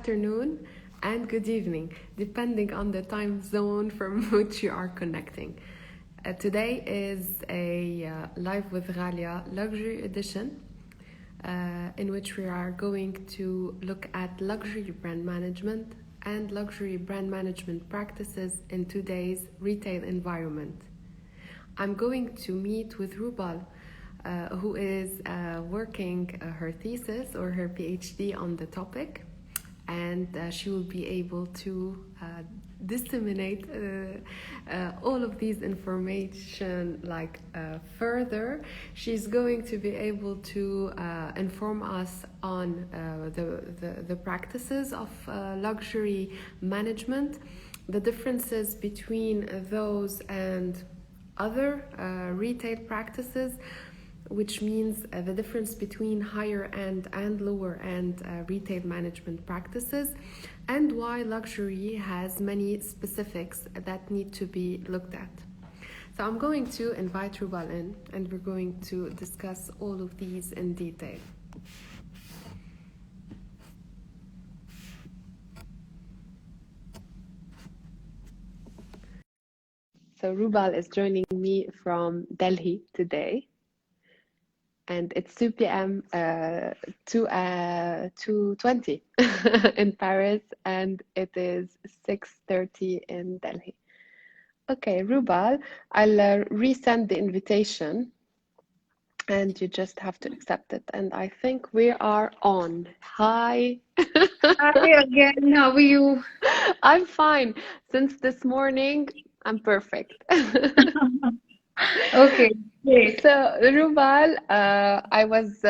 afternoon, and good evening, depending on the time zone from which you are connecting. Today is a Live with Ghalia luxury edition, in which we are going to look at luxury brand management and luxury brand management practices in today's retail environment. I'm going to meet with Rubal, who is working her thesis or her PhD on the topic, and she will be able to disseminate all of these information further. She's going to be able to inform us on the practices of luxury management, the differences between those and other retail practices, which means the difference between higher end and lower end retail management practices, and why luxury has many specifics that need to be looked at. So I'm going to invite Rubal in, and we're going to discuss all of these in detail. So Rubal is joining me from Delhi today. And it's 2 p.m. to 2:20 in Paris, and it is 6:30 in Delhi. Okay, Rubal, I'll resend the invitation, and you just have to accept it. And I think we are on. Hi. Hi again. How are you? I'm fine. Since this morning, I'm perfect. Okay, great. So, Rubal, I was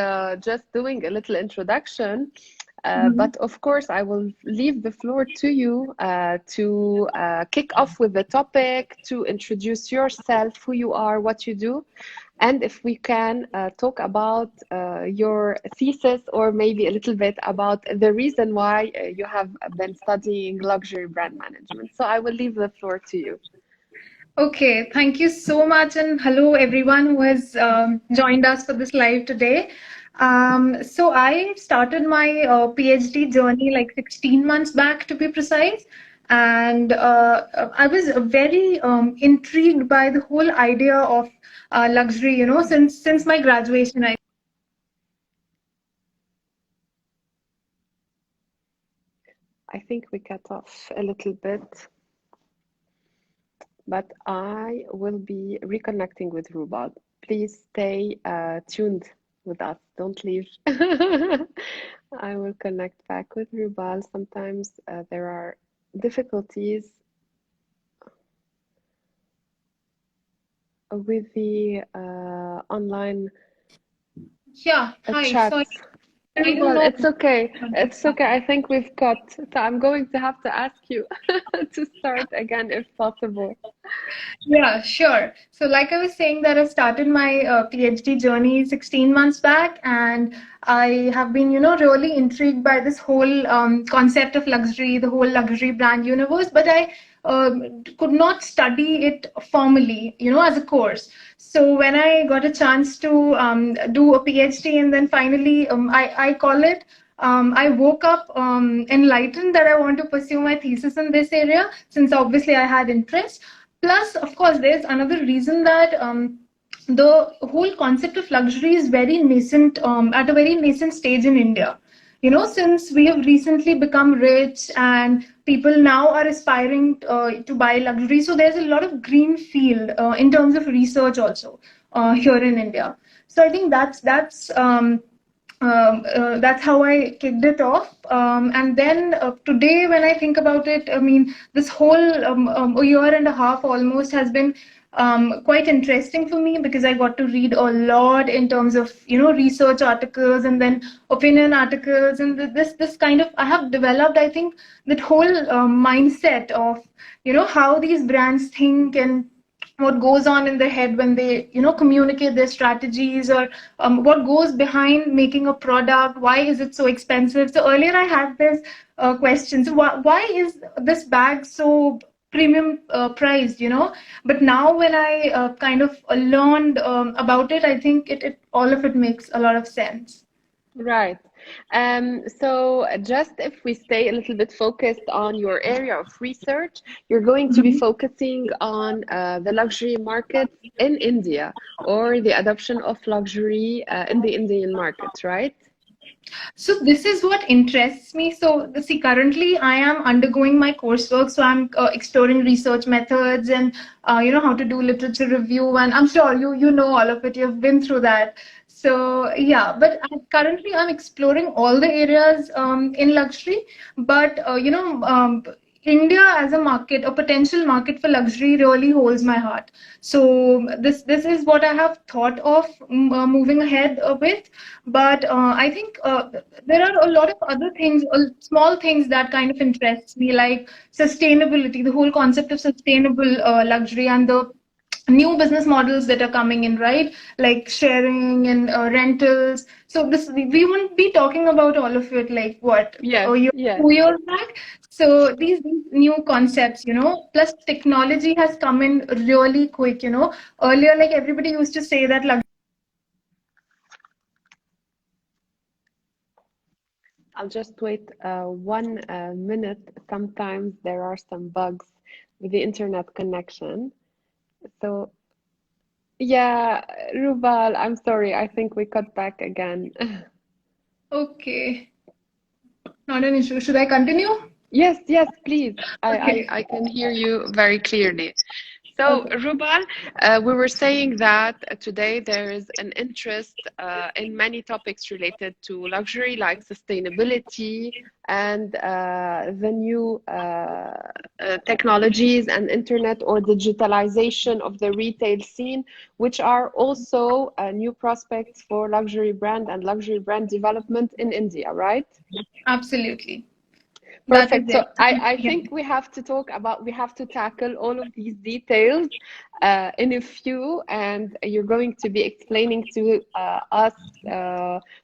just doing a little introduction, but of course, I will leave the floor to you to kick off with the topic, to introduce yourself, who you are, what you do, and if we can talk about your thesis, or maybe a little bit about the reason why you have been studying luxury brand management. So I will leave the floor to you. Okay, thank you so much, and hello everyone who has joined us for this live today. So I started my PhD journey like 16 months back, to be precise, and I was very intrigued by the whole idea of luxury. You know, since my graduation, I think we cut off a little bit, but I will be reconnecting with Rubal. Please stay tuned with us. Don't leave. I will connect back with Rubal. Sometimes there are difficulties with the online Hi. chat. So I don't Well, know. it's okay. It's okay. I think we've got. So I'm going to have to ask you to start again if possible. Yeah, sure. So like I was saying that I started my PhD journey 16 months back, and I have been, really intrigued by this whole concept of luxury, the whole luxury brand universe, but I could not study it formally, as a course. So when I got a chance to do a PhD, and then finally I call it, I woke up enlightened that I want to pursue my thesis in this area, since obviously I had interest. Plus, of course, there's another reason that the whole concept of luxury is very nascent, at a very nascent stage in India. Since we have recently become rich and people now are aspiring to buy luxury, so there's a lot of green field in terms of research also here in India. So I think that's how I kicked it off. And then today, when I think about it, I mean, this whole a year and a half almost has been quite interesting for me, because I got to read a lot in terms of, research articles and then opinion articles. And this kind of, I have developed, I think, that whole mindset of, how these brands think and what goes on in their head when they communicate their strategies, or what goes behind making a product. Why is it so expensive? So earlier I had this question, so why is this bag so premium priced, but now when I kind of learned about it, I think it all of it makes a lot of sense. Right. So just if we stay a little bit focused on your area of research, you're going to be focusing on the luxury market in India or the adoption of luxury in the Indian market, right? So this is what interests me. So see, currently I am undergoing my coursework. So I'm exploring research methods and how to do literature review. And I'm sure you know all of it. You've been through that. So yeah, but currently I'm exploring all the areas in luxury. But India as a market, a potential market for luxury, really holds my heart. So this is what I have thought of moving ahead with. But I think there are a lot of other things, small things that kind of interests me, like sustainability, the whole concept of sustainable luxury and the new business models that are coming in, right? Like sharing and rentals. So this we won't be talking about all of it like what Yes, a year, yes. 2 years back. So these new concepts, plus technology has come in really quick. Earlier, like everybody used to say that I'll just wait 1 minute. Sometimes there are some bugs with the internet connection. So, yeah, Rubal, I'm sorry. I think we cut back again. okay, not an issue. Should I continue? Yes, yes, please. Okay. I can hear you very clearly. So, Okay. Rubal, we were saying that today there is an interest in many topics related to luxury, like sustainability and the new technologies and internet or digitalization of the retail scene, which are also new prospects for luxury brand and luxury brand development in India, right? Absolutely. That is Perfect. So it. I Yeah. think we have to tackle all of these details in a few, and you're going to be explaining to us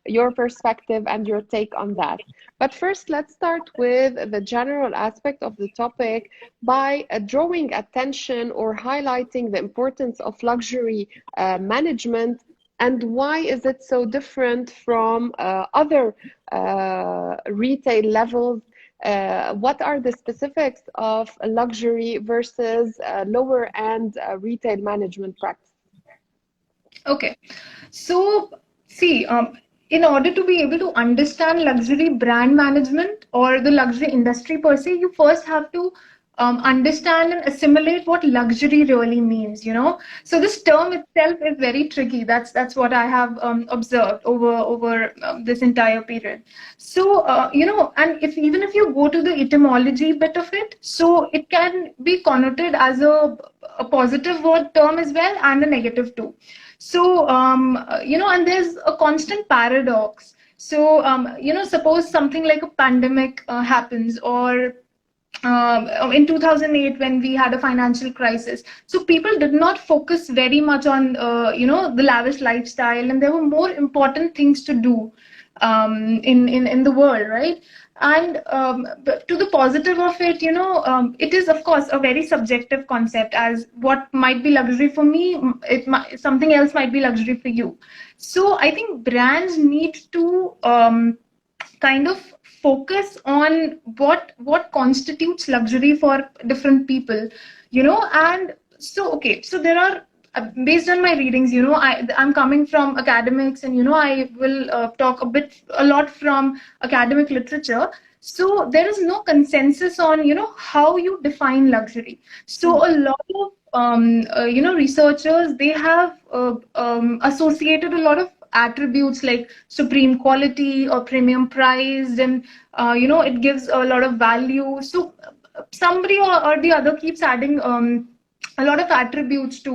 your perspective and your take on that. But first, let's start with the general aspect of the topic by drawing attention or highlighting the importance of luxury management and why is it so different from other retail levels. What are the specifics of luxury versus lower end retail management practice? Okay. So, see, in order to be able to understand luxury brand management or the luxury industry per se, you first have to understand and assimilate what luxury really means. So this term itself is very tricky. That's what I have observed over this entire period. So and if even if you go to the etymology bit of it, so it can be connoted as a positive word term as well and a negative too. So, and there's a constant paradox. So, suppose something like a pandemic happens, or in 2008 when we had a financial crisis. So people did not focus very much on, the lavish lifestyle, and there were more important things to do in the world, right? And but to the positive of it, it is of course a very subjective concept. As what might be luxury for me, something else might be luxury for you. So I think brands need to kind of focus on what constitutes luxury for different people, and so okay, so there are based on my readings, I'm coming from academics, and I will talk a lot from academic literature. So there is no consensus on how you define luxury. So a lot of researchers, they have associated a lot of attributes like supreme quality or premium priced, and it gives a lot of value. So somebody or the other keeps adding a lot of attributes to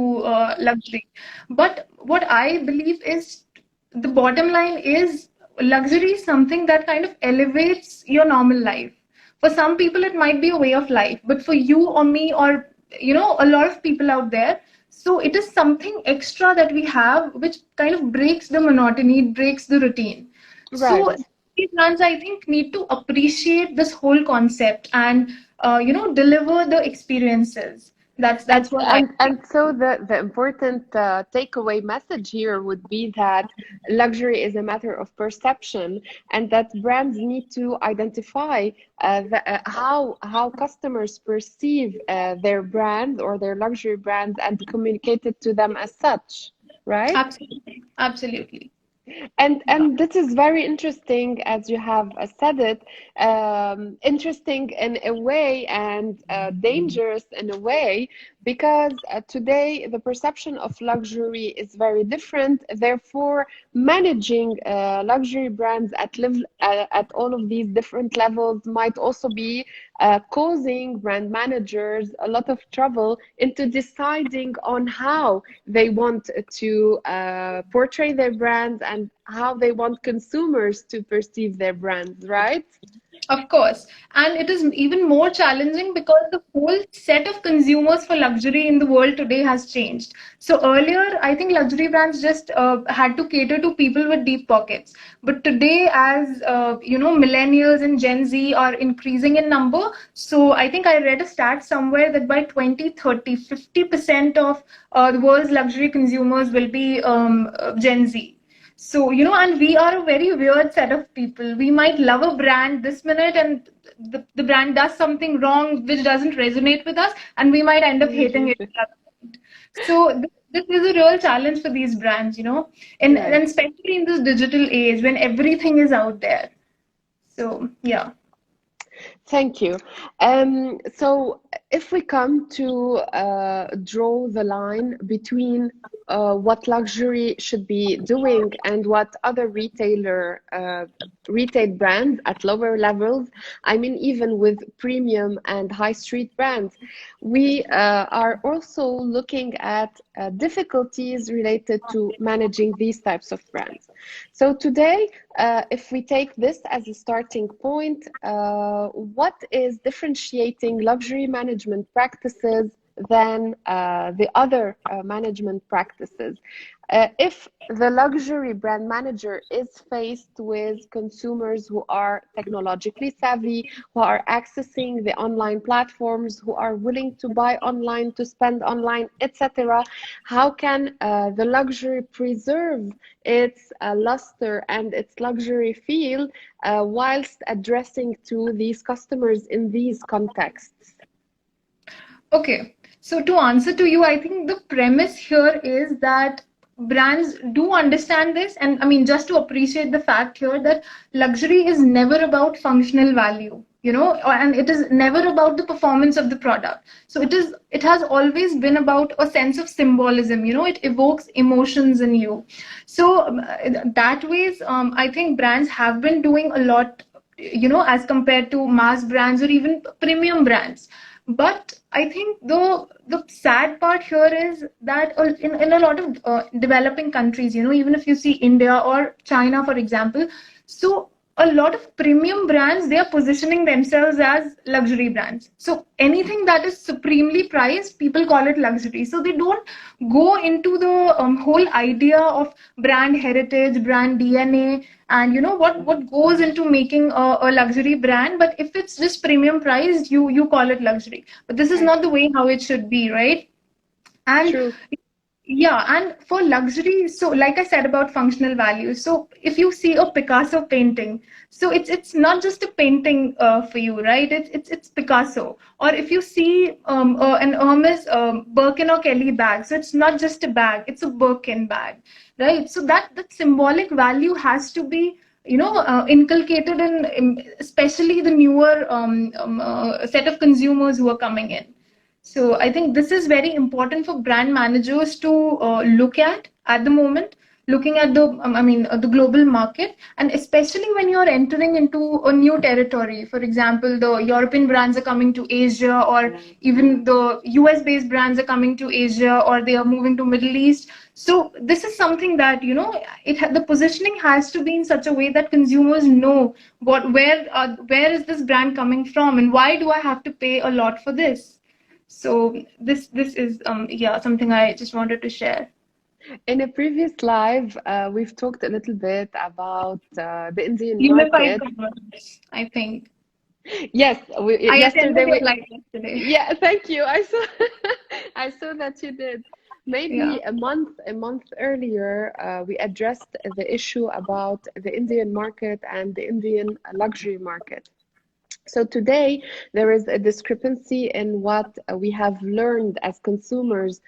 luxury. But what I believe is the bottom line is luxury is something that kind of elevates your normal life. For some people, it might be a way of life, but for you or me or a lot of people out there, so it is something extra that we have, which kind of breaks the monotony, it breaks the routine. So Right. these brands, I think, need to appreciate this whole concept and deliver the experiences. That's what I And so the important takeaway message here would be that luxury is a matter of perception, and that brands need to identify how customers perceive their brand or their luxury brand and communicate it to them as such, right? absolutely, absolutely. Yeah. And this is very interesting, as you have said it, interesting in a way and dangerous in a way, because today the perception of luxury is very different. Therefore, managing luxury brands at all of these different levels might also be causing brand managers a lot of trouble into deciding on how they want to portray their brands and how they want consumers to perceive their brands, right? Of course. And it is even more challenging because the whole set of consumers for luxury in the world today has changed. So earlier, I think luxury brands just had to cater to people with deep pockets. But today, as millennials and Gen Z are increasing in number, so I think I read a stat somewhere that by 2030, 50% of the world's luxury consumers will be Gen Z. So, and we are a very weird set of people. We might love a brand this minute and the brand does something wrong which doesn't resonate with us, and we might end up hating it. So this is a real challenge for these brands, and Right. especially in this digital age when everything is out there. So, yeah. Thank you. So if we come to draw the line between what luxury should be doing and what other retail brands at lower levels, I mean, even with premium and high street brands, we are also looking at difficulties related to managing these types of brands. So today, if we take this as a starting point, what is differentiating luxury management practices than the other management practices? If the luxury brand manager is faced with consumers who are technologically savvy, who are accessing the online platforms, who are willing to buy online, to spend online, etc., how can the luxury preserve its luster and its luxury feel whilst addressing to these customers in these contexts? Okay. So to answer to you, I think the premise here is that brands do understand this. And I mean, just to appreciate the fact here that luxury is never about functional value, and it is never about the performance of the product. So it has always been about a sense of symbolism, it evokes emotions in you. So that ways, I think brands have been doing a lot, as compared to mass brands or even premium brands. But I think the sad part here is that in a lot of developing countries, even if you see India or China, for example, so a lot of premium brands, they are positioning themselves as luxury brands. So anything that is supremely priced, people call it luxury. So they don't go into the whole idea of brand heritage, brand DNA, and what goes into making a luxury brand. But if it's just premium priced, you call it luxury. But this is Right. not the way how it should be, right? And True. yeah, and for luxury, so like I said about functional values, so if you see a Picasso painting, so it's not just a painting for you, right? It's Picasso. Or if you see an Hermes Birkin or Kelly bag, so it's not just a bag, it's a Birkin bag, right? So that symbolic value has to be inculcated in especially the newer set of consumers who are coming in. So I think this is very important for brand managers to look at the moment, looking at the global market, and especially when you're entering into a new territory. For example, the European brands are coming to Asia, or even the US based brands are coming to Asia, or they are moving to Middle East. So this is something that the positioning has to be in such a way that consumers know where is this brand coming from, and why do I have to pay a lot for this. So this is something I just wanted to share. In a previous live, we've talked a little bit about the Indian Unified market. commerce, I think. Yes, I yesterday attended we. your live yesterday. Yeah, thank you. I saw. I saw that you did. Yeah. Maybe a month earlier, we addressed the issue about the Indian market and the Indian luxury market. So today there is a discrepancy in what we have learned as consumers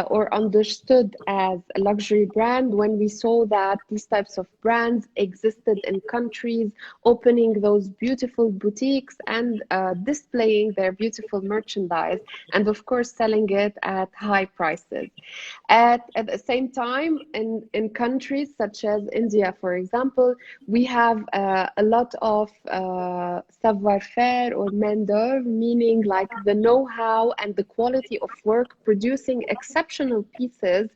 or understood as a luxury brand when we saw that these types of brands existed in countries, opening those beautiful boutiques and displaying their beautiful merchandise, and of course selling it at high prices. At the same time, in countries such as India, for example, we have a lot of savoir-faire or main d'oeuvre, meaning like the know-how and the quality of work producing exceptional pieces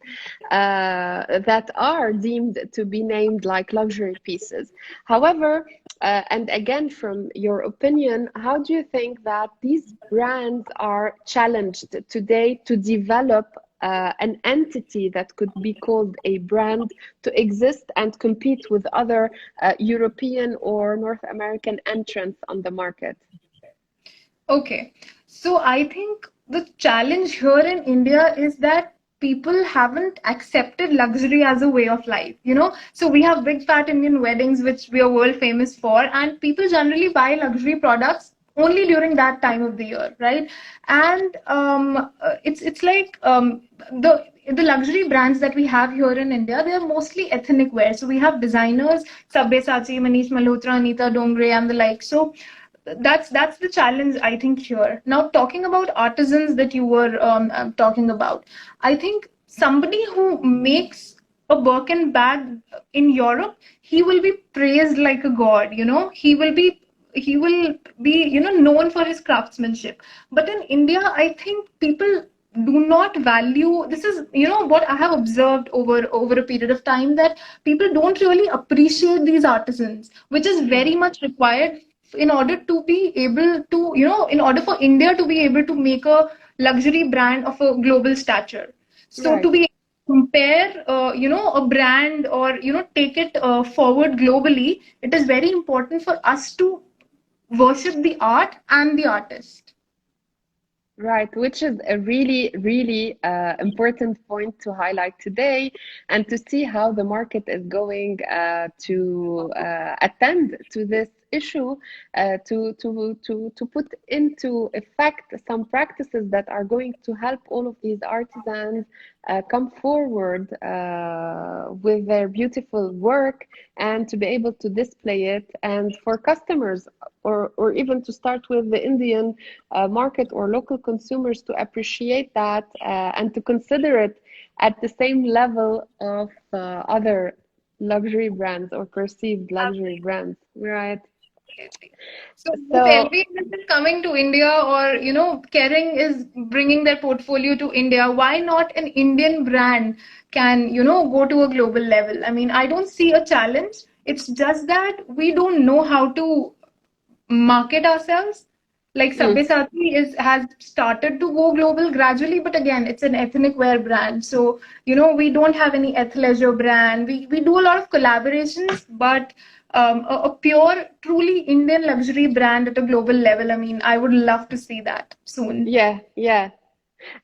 that are deemed to be named like luxury pieces. However, and again, from your opinion, how do you think that these brands are challenged today to develop an entity that could be called a brand to exist and compete with other European or North American entrants on the market? Okay. So I think the challenge here in India is that people haven't accepted luxury as a way of life, you know? So we have big fat Indian weddings, which we are world famous for, and people generally buy luxury products only during that time of the year, right? And it's like the luxury brands that we have here in India, they are mostly ethnic wear. So we have designers, Sabyasachi, Manish Malhotra, Anita Dongre, and the like. So that's the challenge, I think, here. Now, talking about artisans that you were talking about, I think somebody who makes a Birkin bag in Europe, he will be praised like a god, you know. He will be known for his craftsmanship. But in India, I think people do not value. This is what I have observed over a period of time, that people don't really appreciate these artisans, which is very much required in order to be able to, in order for India to be able to make a luxury brand of a global stature. So to Right. be compare, a brand, or, take it forward globally, it is very important for us to worship the art and the artist. Right, which is a really, really important point to highlight today, and to see how the market is going to attend to this issue, to put into effect some practices that are going to help all of these artisans come forward with their beautiful work, and to be able to display it, and for customers, or even to start with the Indian market or local consumers to appreciate that and to consider it at the same level of other luxury brands or perceived luxury brands, right? Absolutely. So if So LVMH is coming to India, or Kering is bringing their portfolio to India, why not an Indian brand can go to a global level? I mean, I don't see a challenge. It's just that we don't know how to market ourselves. Like mm, Sabyasachi has started to go global gradually, but again, it's an ethnic wear brand. So, we don't have any athleisure brand. We do a lot of collaborations, but a pure, truly Indian luxury brand at a global level, I mean, I would love to see that soon. yeah, yeah.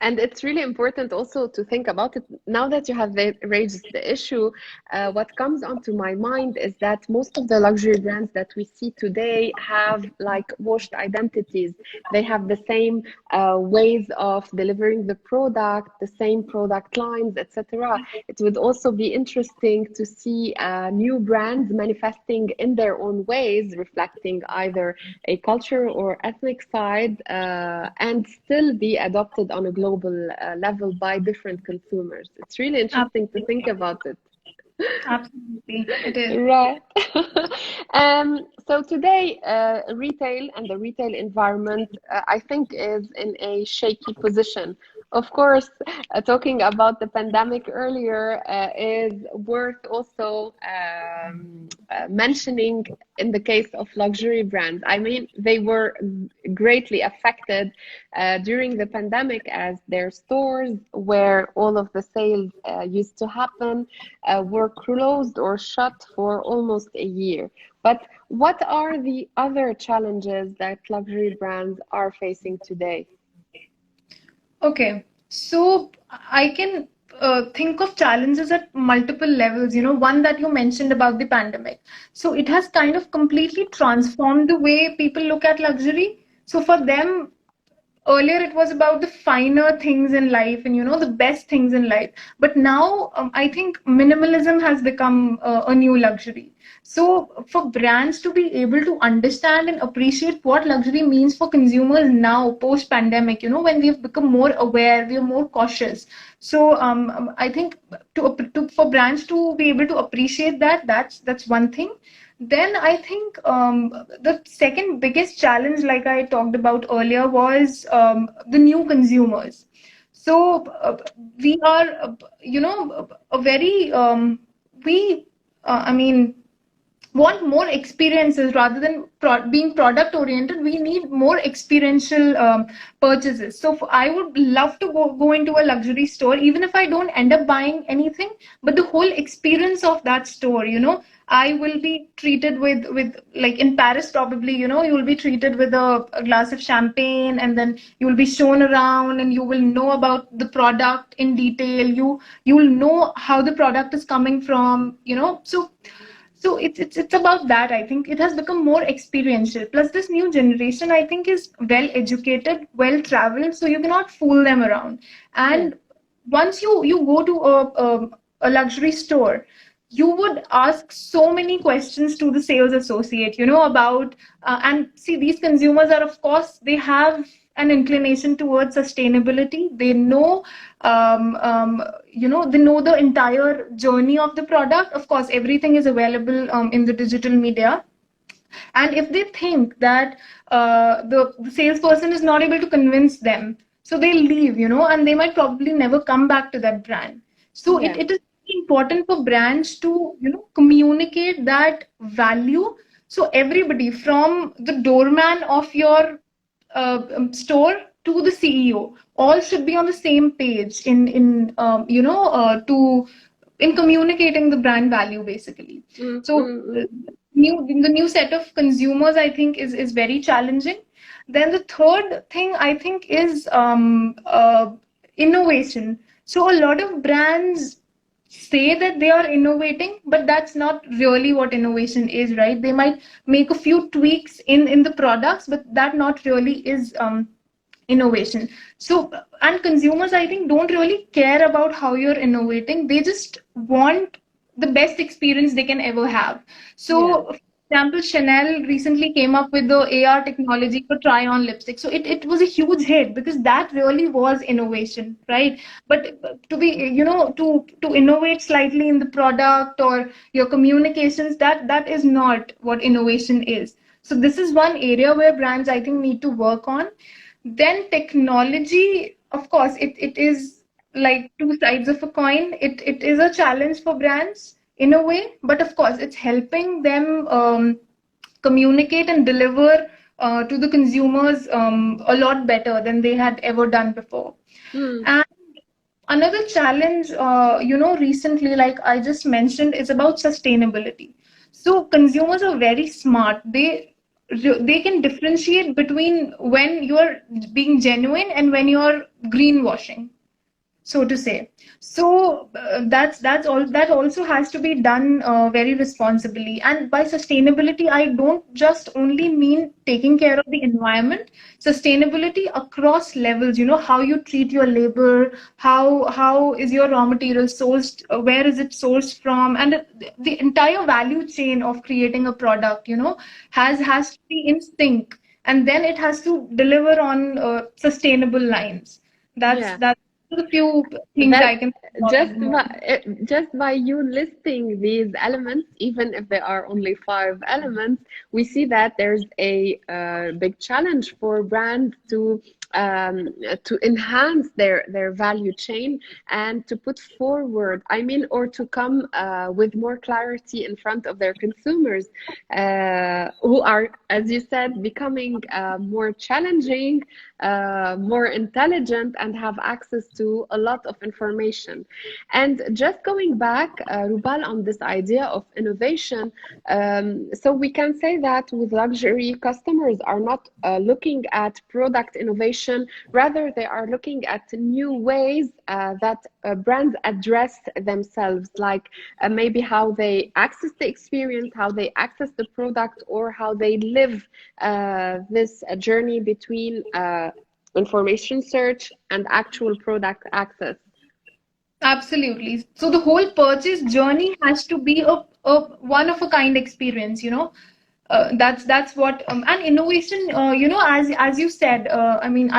And it's really important also to think about it. Now that you have raised the issue, what comes onto my mind is that most of the luxury brands that we see today have like washed identities. They have the same ways of delivering the product, the same product lines, etc. It would also be interesting to see new brands manifesting in their own ways, reflecting either a culture or ethnic side, and still be adopted on a global level by different consumers. It's really interesting to think Absolutely. about it. Absolutely. It is. Right. So today, retail and the retail environment, I think, is in a shaky position. Of course, talking about the pandemic earlier is worth also mentioning in the case of luxury brands. I mean, they were greatly affected during the pandemic, as their stores, where all of the sales used to happen, were closed or shut for almost a year. But what are the other challenges that luxury brands are facing today? Okay. So I can think of challenges at multiple levels. One that you mentioned about the pandemic. So it has kind of completely transformed the way people look at luxury. So for them, earlier it was about the finer things in life and the best things in life, but now I think minimalism has become a new luxury. So for brands to be able to understand and appreciate what luxury means for consumers now post pandemic, when we've become more aware, we are more cautious. So I think for brands to be able to appreciate that, that's one thing. Then I think the second biggest challenge, like I talked about earlier, was the new consumers. So we are, a very, I mean, want more experiences rather than being product oriented. We need more experiential purchases. So I would love to go into a luxury store even if I don't end up buying anything, but the whole experience of that store, I will be treated with like in Paris probably, you will be treated with a glass of champagne, and then you will be shown around and you will know about the product in detail. You will know how the product is coming from, so it's about that. I think it has become more experiential. Plus, this new generation, I think, is well educated, well traveled, so you cannot fool them around. And once you go to a luxury store, you would ask so many questions to the sales associate, about and see, these consumers are, of course, they have an inclination towards sustainability. They know, they know the entire journey of the product. Of course, everything is available in the digital media. And if they think that the salesperson is not able to convince them, so they leave, and they might probably never come back to that brand. So it is important for brands to, communicate that value. So everybody from the doorman of your store to the CEO, all should be on the same page to in communicating the brand value, basically. So the new set of consumers, I think, is very challenging. Then the third thing, I think, is innovation. So a lot of brands say that they are innovating, but that's not really what innovation is, right? They might make a few tweaks in the products, but that not really is innovation. So, and consumers, I think, don't really care about how you're innovating. They just want the best experience they can ever have. So, for example, Chanel recently came up with the AR technology for try-on lipstick. So it was a huge hit because that really was innovation, right? But to be, to innovate slightly in the product or your communications, that is not what innovation is. So this is one area where brands, I think, need to work on. Then technology, of course, it is like two sides of a coin. It is a challenge for brands in a way, but of course, it's helping them communicate and deliver to the consumers a lot better than they had ever done before. And another challenge, recently, like I just mentioned, is about sustainability. So consumers are very smart. They can differentiate between when you're being genuine and when you're greenwashing, so to say. So that's all. That also has to be done very responsibly. And by sustainability, I don't just only mean taking care of the environment. Sustainability across levels. How you treat your labor, how is your raw material sourced, where is it sourced from, and the entire value chain of creating a product. Has to be in sync, and then it has to deliver on sustainable lines. That's a few things I can just by you listing these elements, even if there are only 5 elements, we see that there's a big challenge for brands to enhance their value chain and to put forward, or to come with more clarity in front of their consumers, who are, as you said, becoming more challenging, more intelligent, and have access to a lot of information. And just going back, Rubal, on this idea of innovation, so we can say that with luxury, customers are not looking at product innovation information. Rather, they are looking at new ways that brands address themselves, like maybe how they access the experience, how they access the product, or how they live this journey between information search and actual product access. Absolutely. So the whole purchase journey has to be a one of a kind experience, you know. That's what and innovation, you know, as you said, I mean,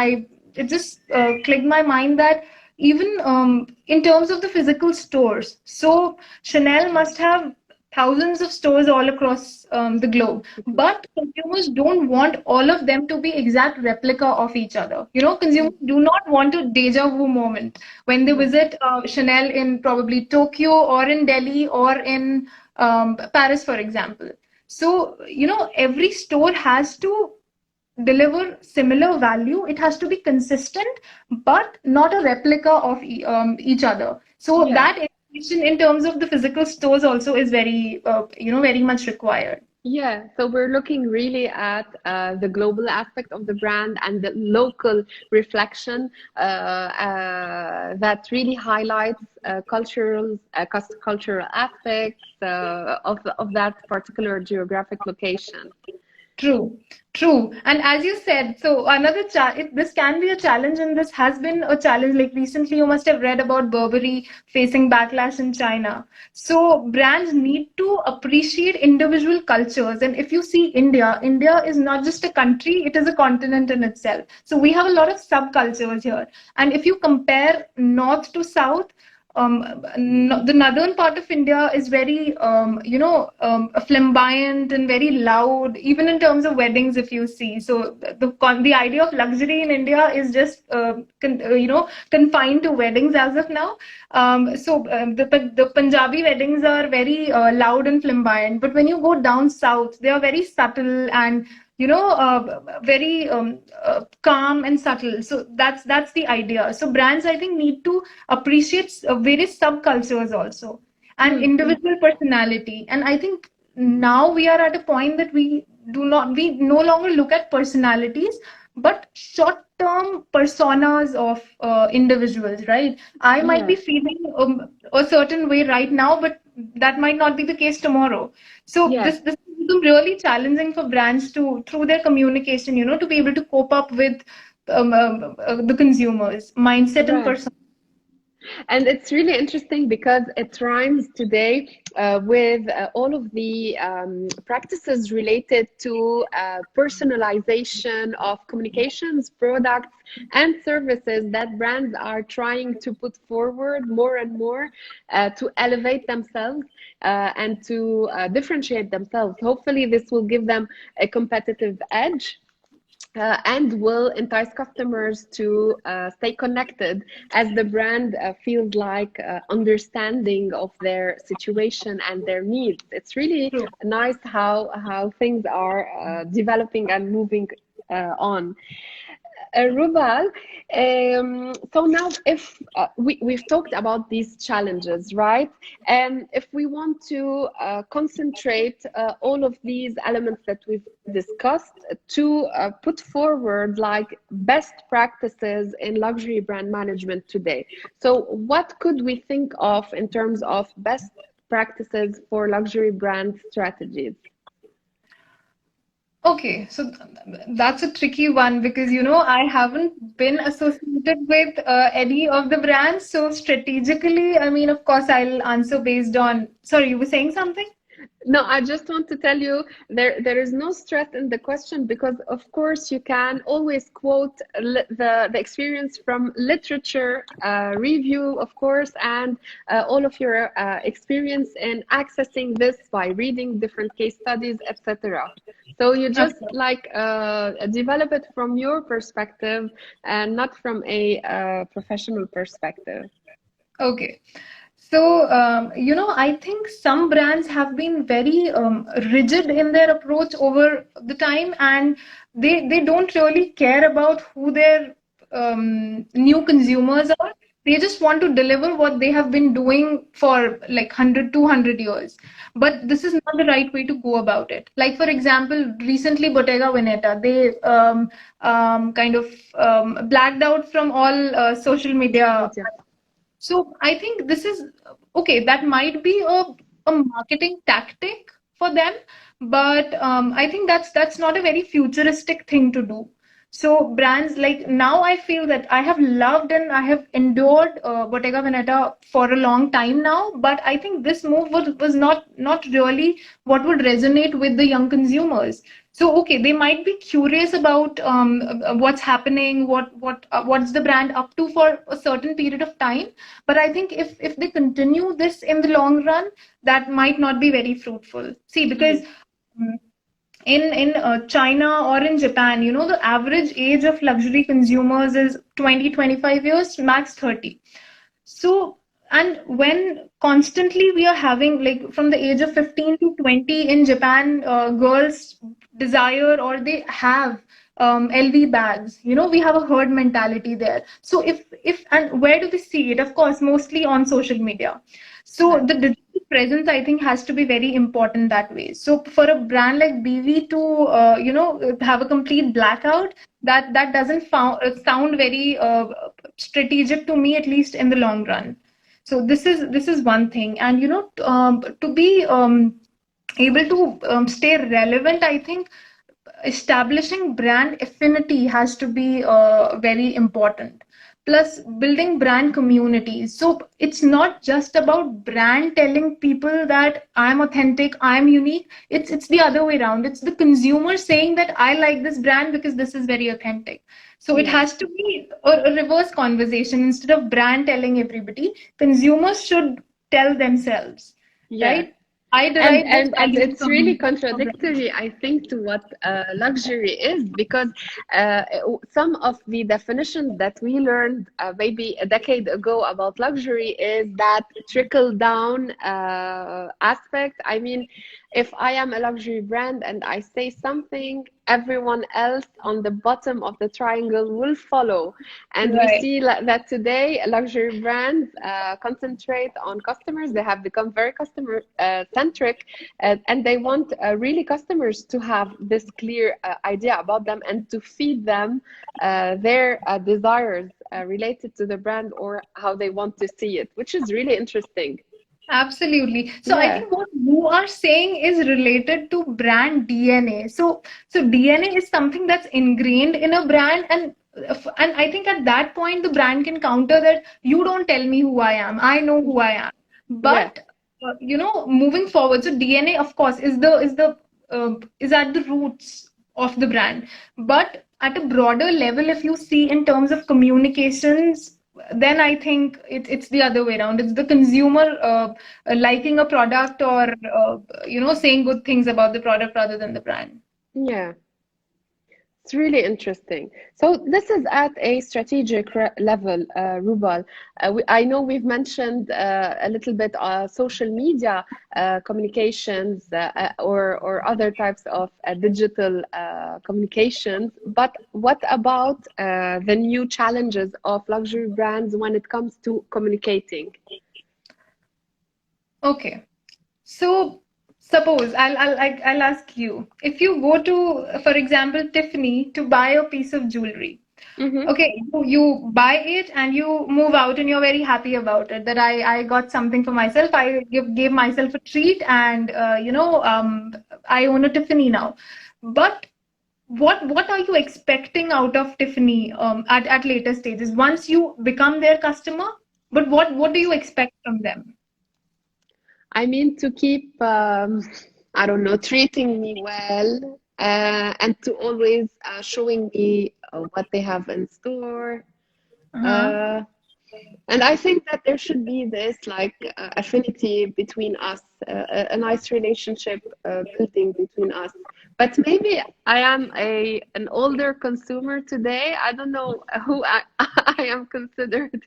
it just clicked my mind that even in terms of the physical stores, so Chanel must have thousands of stores all across the globe, but consumers don't want all of them to be exact replica of each other. You know, consumers do not want a deja vu moment when they visit Chanel in probably Tokyo or in Delhi or in Paris, for example. So, you know, every store has to deliver similar value. It has to be consistent, but not a replica of each other. So that information in terms of the physical stores also is very, you know, very much required. Yeah, so we're looking really at the global aspect of the brand and the local reflection that really highlights cultural aspects of that particular geographic location. True, true. And as you said, so another this can be a challenge, and this has been a challenge. Like recently, you must have read about Burberry facing backlash in China. So brands need to appreciate individual cultures. And if you see India, India is not just a country, it is a continent in itself. So we have a lot of subcultures here. And if you compare north to south, the northern part of India is very, you know, flamboyant and very loud, even in terms of weddings, if you see. So the idea of luxury in India is just, you know, confined to weddings as of now. The Punjabi weddings are very loud and flamboyant, but when you go down south, they are very subtle and, you know, very calm and subtle. So that's the idea. So brands, I think, need to appreciate various subcultures also and individual personality. And I think now we are at a point that we no longer look at personalities, but short-term personas of individuals, right? I might be feeling a certain way right now, but that might not be the case tomorrow. So this is really challenging for brands to, through their communication, you know, to be able to cope up with the consumers' mindset and persona. And it's really interesting because it rhymes today with all of the practices related to personalization of communications, products, and services that brands are trying to put forward more and more to elevate themselves and to differentiate themselves. Hopefully, this will give them a competitive edge. And will entice customers to stay connected as the brand feels like understanding of their situation and their needs. It's really nice how things are developing and moving on. Rubal, so now if we've talked about these challenges, right? And if we want to concentrate all of these elements that we've discussed to put forward like best practices in luxury brand management today. So what could we think of in terms of best practices for luxury brand strategies? Okay, so that's a tricky one because, you know, I haven't been associated with any of the brands. So strategically, I mean, of course, I'll answer based on, sorry, you were saying something? No, I just want to tell you there is no stress in the question because, of course, you can always quote the experience from literature review, of course, and all of your experience in accessing this by reading different case studies, etc. So you just like develop it from your perspective and not from a professional perspective. Okay. So, you know, I think some brands have been very rigid in their approach over the time, and they don't really care about who their new consumers are. They just want to deliver what they have been doing for like 100, 200 years. But this is not the right way to go about it. Like, for example, recently Bottega Veneta, they kind of blacked out from all social media. Media. So I think this is okay. That might be a marketing tactic for them, but I think that's not a very futuristic thing to do. So brands like now I feel that I have loved and I have endured Bottega Veneta for a long time now, but I think this move was not really what would resonate with the young consumers. So okay, they might be curious about what's happening, what's the brand up to for a certain period of time. But I think if they continue this in the long run, that might not be very fruitful. See, because in China or in Japan, you know, the average age of luxury consumers is 20-25 years, max 30. So, and when constantly we are having, like, from the age of 15 to 20 in Japan, girls desire or they have LV bags. You know, we have a herd mentality there. So and where do we see it? Of course, mostly on social media. So Right. the digital presence, I think, has to be very important that way. So for a brand like BV to, have a complete blackout, that doesn't sound very strategic to me, at least in the long run. So this is one thing, and to be able to stay relevant, I think establishing brand affinity has to be very important. Plus, building brand communities. So it's not just about brand telling people that I'm authentic, I'm unique. It's the other way around. It's the consumer saying that I like this brand because this is very authentic. So it Yeah. has to be a reverse conversation. Instead of brand telling everybody, consumers should tell themselves, Yeah. right? I and derive this and and value it's really from brand. contradictory, I think, to what luxury is, because uh, some of the definitions that we learned maybe a decade ago about luxury is that trickle down aspect. I mean, if I am a luxury brand and I say something, everyone else on the bottom of the triangle will follow. And we Right. see that today luxury brands concentrate on customers. They have become very customer centric, and they want really customers to have this clear idea about them and to feed them their desires related to the brand or how they want to see it, which is really interesting. Absolutely. So I Yeah. think what you are saying is related to brand DNA. So DNA is something that's ingrained in a brand, and I think at that point the brand can counter that you don't tell me who I am. I know who I am. Yeah. But moving forward, so DNA, of course, is at the roots of the brand. But at a broader level, if you see in terms of communications, then I think it's the other way around. It's the consumer liking a product or saying good things about the product rather than the brand. Yeah. It's really interesting. So this is at a strategic level, Rubal. I know we've mentioned a little bit social media communications or other types of digital communications, but what about the new challenges of luxury brands when it comes to communicating? Okay. So suppose I'll ask you, if you go to, for example, Tiffany to buy a piece of jewelry. Mm-hmm. Okay, you buy it and you move out and you're very happy about it, that I got something for myself. I gave myself a treat, and I own a Tiffany now. But what are you expecting out of Tiffany at later stages once you become their customer? But what do you expect from them? I mean, to keep, I don't know, treating me well, and to always showing me what they have in store. Uh-huh. Uh, and I think that there should be this like affinity between us, a nice relationship building between us. But maybe I am an older consumer today. I don't know who I am considered,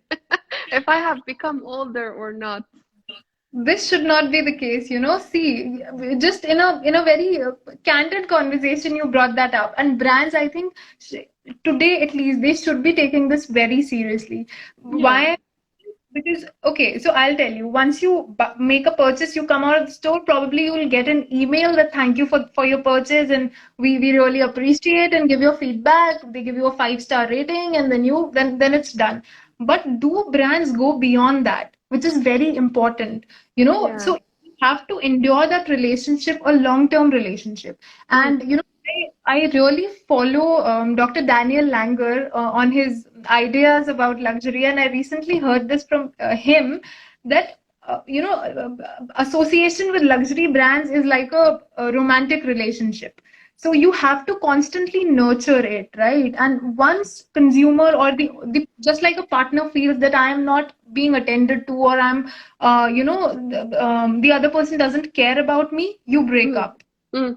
if I have become older or not. This should not be the case, you know. See, just in a very candid conversation, you brought that up, and brands, I think, today at least, they should be taking this very seriously. Yeah. Why? Because, okay, so I'll tell you, once you make a purchase, you come out of the store, probably you will get an email that thank you for your purchase, and we really appreciate and give your feedback. They give you a 5-star rating, and then it's done. But do brands go beyond that, which is very important, Yeah. so you have to endure that relationship, a long-term relationship. And I really follow Dr. Daniel Langer on his ideas about luxury, and I recently heard this from him that association with luxury brands is like a romantic relationship. So you have to constantly nurture it, right? And once consumer or the just like a partner feels that I am not being attended to, or I'm the other person doesn't care about me, you break up,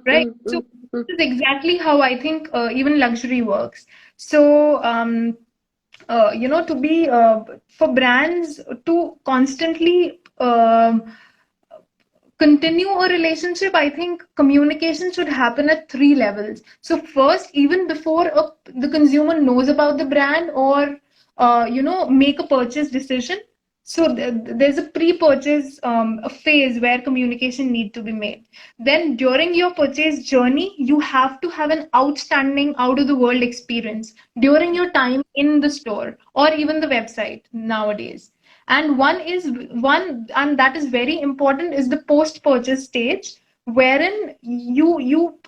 right? So this is exactly how I think even luxury works. So to be for brands to constantly continue a relationship, I think communication should happen at 3 levels. So first, even before the consumer knows about the brand, or make a purchase decision. So there's a pre-purchase a phase where communication need to be made. Then during your purchase journey, you have to have an outstanding, out of the world experience during your time in the store or even the website nowadays. And one and that is very important, is the post purchase stage, wherein you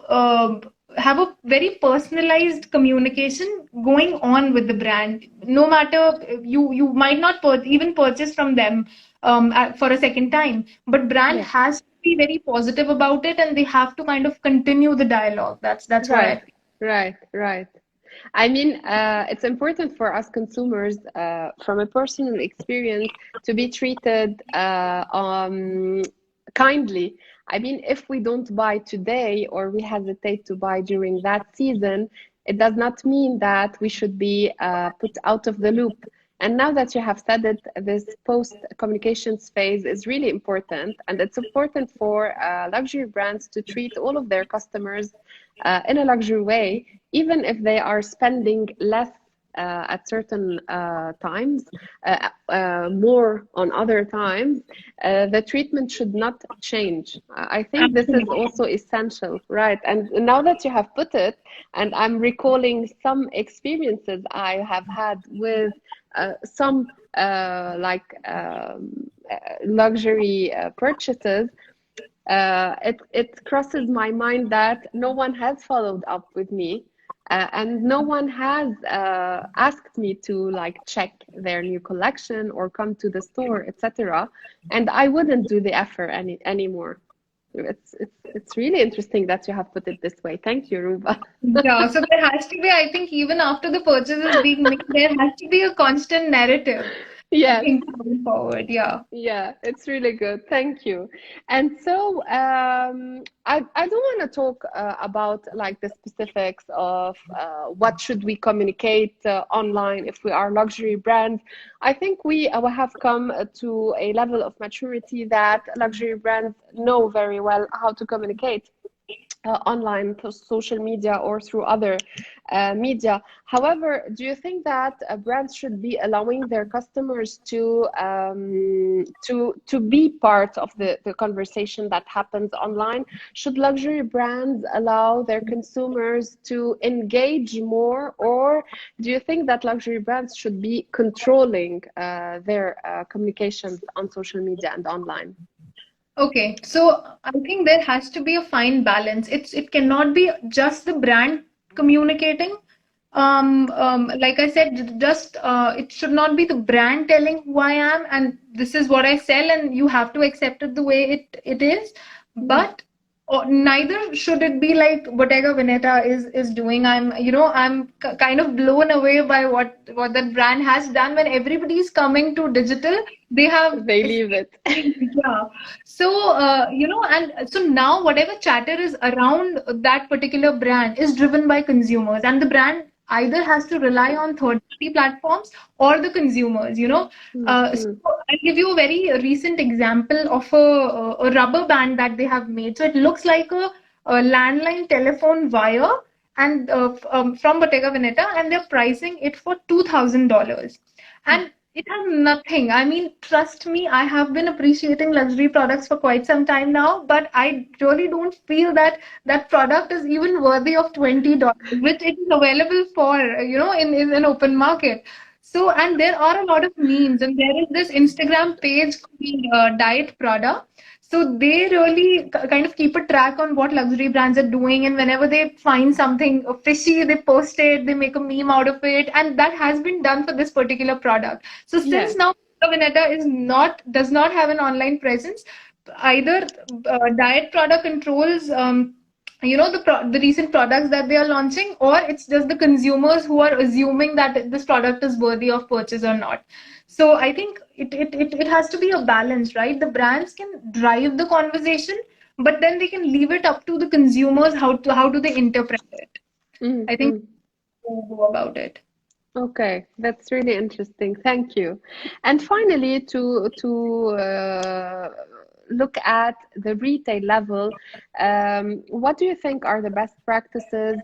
have a very personalized communication going on with the brand. No matter, you might not even purchase from them for a second time, but brand has to be very positive about it, and they have to kind of continue the dialogue. That's what I Right, think. right. I mean, it's important for us consumers, from a personal experience, to be treated kindly. I mean, if we don't buy today, or we hesitate to buy during that season, it does not mean that we should be put out of the loop. And now that you have said it, this post communications phase is really important. And it's important for luxury brands to treat all of their customers in a luxury way, even if they are spending less at certain times, more on other times. The treatment should not change. I think this is also essential, right? And now that you have put it, and I'm recalling some experiences I have had with some luxury purchases, it crosses my mind that no one has followed up with me, and no one has asked me to check their new collection or come to the store, etc. And I wouldn't do the effort anymore. It's really interesting that you have put it this way. Thank you, Ruba. Yeah, so there has to be, I think, even after the purchase is being made, there has to be a constant narrative. Yes. Going forward, yeah. Yeah, it's really good. Thank you. And so I don't want to talk about the specifics of what should we communicate online if we are luxury brands. I think we have come to a level of maturity that luxury brands know very well how to communicate online, social media, or through other media. However, do you think that brands should be allowing their customers to be part of the conversation that happens online? Should luxury brands allow their consumers to engage more, or do you think that luxury brands should be controlling their communications on social media and online? Okay, so I think there has to be a fine balance. It cannot be just the brand communicating. Like I said, just it should not be the brand telling who I am and this is what I sell, and you have to accept it the way it is. But neither should it be like Bottega Veneta is doing. I'm kind of blown away by what that brand has done. When everybody is coming to digital, they leave it. Yeah. So and so now whatever chatter is around that particular brand is driven by consumers, and the brand either has to rely on third-party platforms or the consumers. So I'll give you a very recent example of a rubber band that they have made. So it looks like a landline telephone wire, and from Bottega Veneta, and they're pricing it for $2,000. And It has nothing. I mean, trust me, I have been appreciating luxury products for quite some time now, but I really don't feel that that product is even worthy of $20, which it is available for, in an open market. So, and there are a lot of memes, and there is this Instagram page called Diet Prada. So they really kind of keep a track on what luxury brands are doing, and whenever they find something fishy, they post it, they make a meme out of it, and that has been done for this particular product. So Yes. since now Wioleta does not have an online presence, either Diet Prada controls the recent products that they are launching, or it's just the consumers who are assuming that this product is worthy of purchase or not. So I think it has to be a balance, right? The brands can drive the conversation, but then they can leave it up to the consumers how do they interpret it. I think Mm-hmm. go about it. Okay, that's really interesting. Thank you. And finally, to look at the retail level, what do you think are the best practices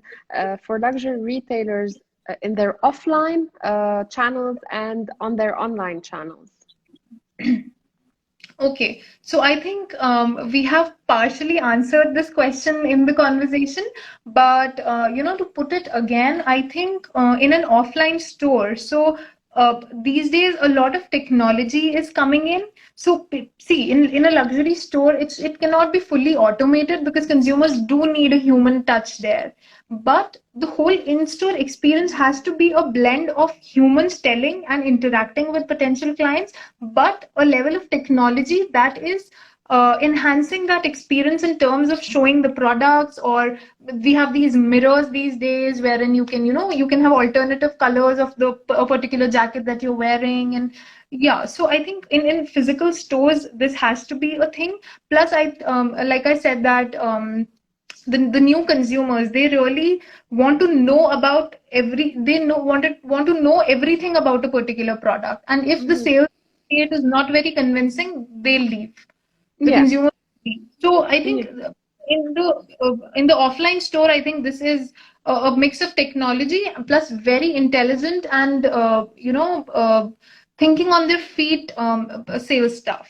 for luxury retailers in their offline channels and on their online channels? Okay, so I think we have partially answered this question in the conversation, but to put it again, I think in an offline store, so these days a lot of technology is coming in. So see, in a luxury store, it cannot be fully automated because consumers do need a human touch there. But the whole in-store experience has to be a blend of humans telling and interacting with potential clients, but a level of technology that is enhancing that experience in terms of showing the products. Or we have these mirrors these days wherein you can have alternative colors of a particular jacket that you're wearing. And yeah, so I think in physical stores this has to be a thing. Plus like I said that the new consumers, they really want to know about want to know everything about a particular product, and if the Mhm. sales it is not very convincing, they'll leave. The Yeah, consumer will leave. So I yeah, think in the offline store, I think this is a mix of technology plus very intelligent and thinking on their feet, sales stuff.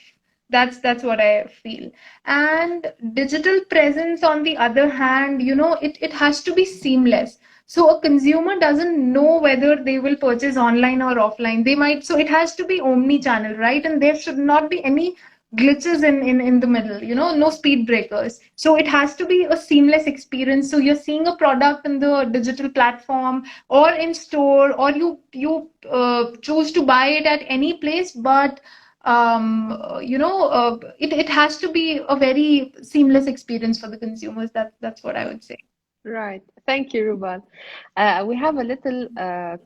That's what I feel. And digital presence, on the other hand, it has to be seamless. So a consumer doesn't know whether they will purchase online or offline. They might, so it has to be omni-channel, right? And there should not be any glitches in the middle, no speed breakers. So it has to be a seamless experience. So you're seeing a product in the digital platform or in store, or you choose to buy it at any place, but it has to be a very seamless experience for the consumers. That's what I would say. right. Thank you, Rubal. We have a little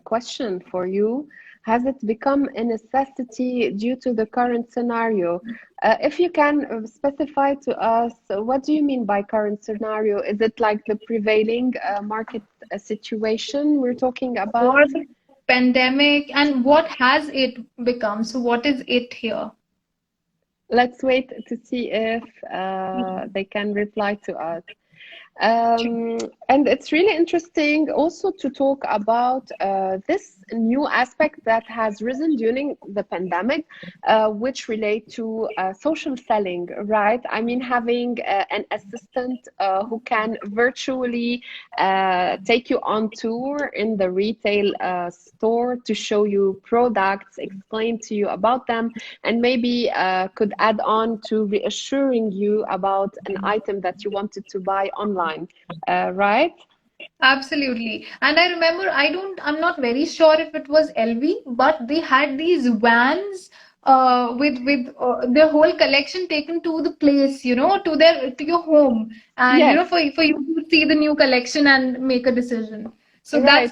question for you. Has it become a necessity due to the current scenario? If you can specify to us, what do you mean by current scenario? Is it like the prevailing market situation we're talking Or about? the pandemic, and what has it become? So what is it here? Let's wait to see if they can reply to us. Um, and it's really interesting also to talk about this new aspect that has risen during the pandemic, which relate to social selling, right? I mean, having an assistant who can virtually take you on tour in the retail store to show you products, explain to you about them, and maybe could add on to reassuring you about an item that you wanted to buy online, right? Absolutely. And I remember, I'm not very sure if it was LV, but they had these vans with their whole collection taken to the place, to your home, and Yes, for you to see the new collection and make a decision. So right. that's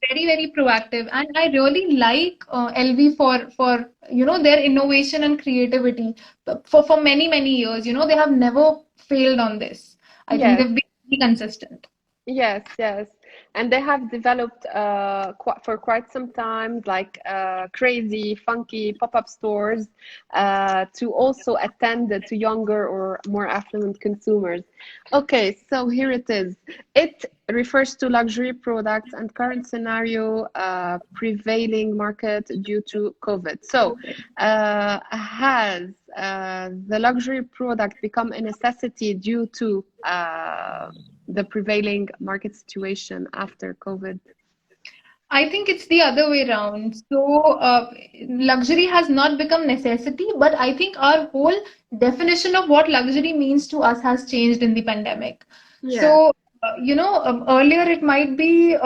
very, very proactive. And I really like LV for their innovation and creativity. For many, many years, they have never failed on this. I think Yes. they've been really consistent. Yes, yes. And they have developed for quite some time, like crazy, funky pop-up stores to also attend to younger or more affluent consumers. Okay, so here it is. It refers to luxury products and current scenario prevailing market due to COVID. So has the luxury product become a necessity due to the prevailing market situation after COVID? I think it's the other way around. So, luxury has not become necessity, but I think our whole definition of what luxury means to us has changed in the pandemic. Yeah. So, earlier it might be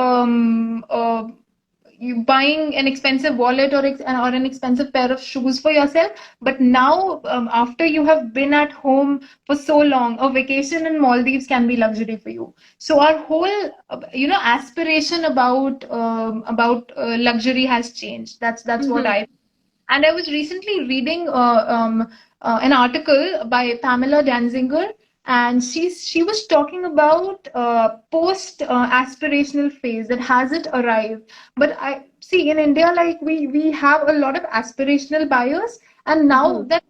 you buying an expensive wallet or an expensive pair of shoes for yourself, but now after you have been at home for so long, a vacation in Maldives can be luxury for you. So our whole aspiration about luxury has changed. That's what I. And I was recently reading an article by Pamela Danziger, and she was talking about post aspirational phase that hasn't arrived. But I see in India, like we have a lot of aspirational buyers, and now that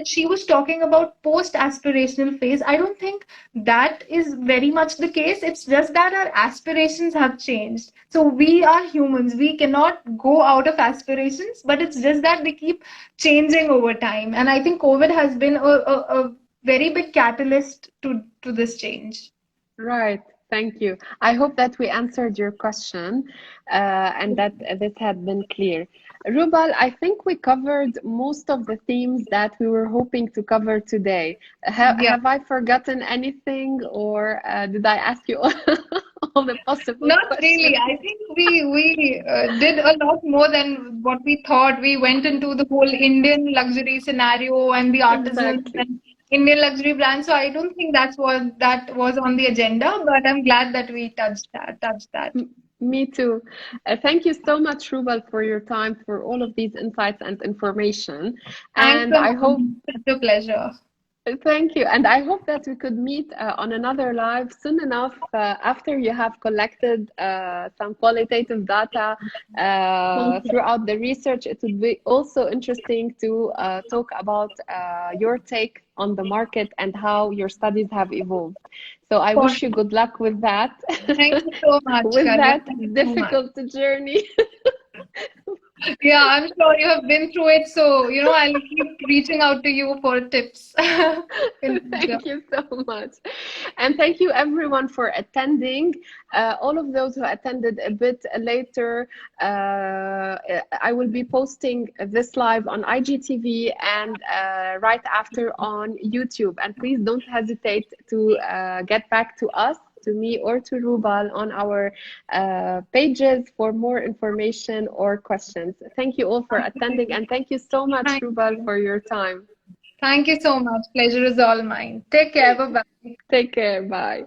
she was talking about post aspirational phase, I don't think that is very much the case. It's just that our aspirations have changed. So we are humans. We cannot go out of aspirations, but it's just that they keep changing over time. And I think COVID has been a very big catalyst to this change. Right. Thank you. I hope that we answered your question and that this had been clear. Rubal, I think we covered most of the themes that we were hoping to cover today. Have I forgotten anything, or did I ask you all the possible Not questions? really. I think we did a lot more than what we thought. We went into the whole Indian luxury scenario and the artisans Exactly. and Indian luxury brands. So I don't think that was on the agenda, but I'm glad that we touched that. Me too. Thank you so much, Rubal, for your time, for all of these insights and information. Thanks so much. It's a pleasure. Thank you. And I hope that we could meet on another live soon enough after you have collected some qualitative data throughout the research. It would be also interesting to talk about your take on the market and how your studies have evolved. So I wish you good luck with that. Thank you so much, with Kalia. that difficult journey. Yeah, I'm sure you have been through it. So, I'll keep reaching out to you for tips. Thank you so much. And thank you everyone for attending. All of those who attended a bit later, I will be posting this live on IGTV and right after on YouTube. And please don't hesitate to get back to us, to me or to Rubal on our pages for more information or questions. Thank you all for attending, and thank you so much, Rubal, for your time. Thank you so much. Pleasure is all mine. Take care. Bye-bye. Take care. Bye.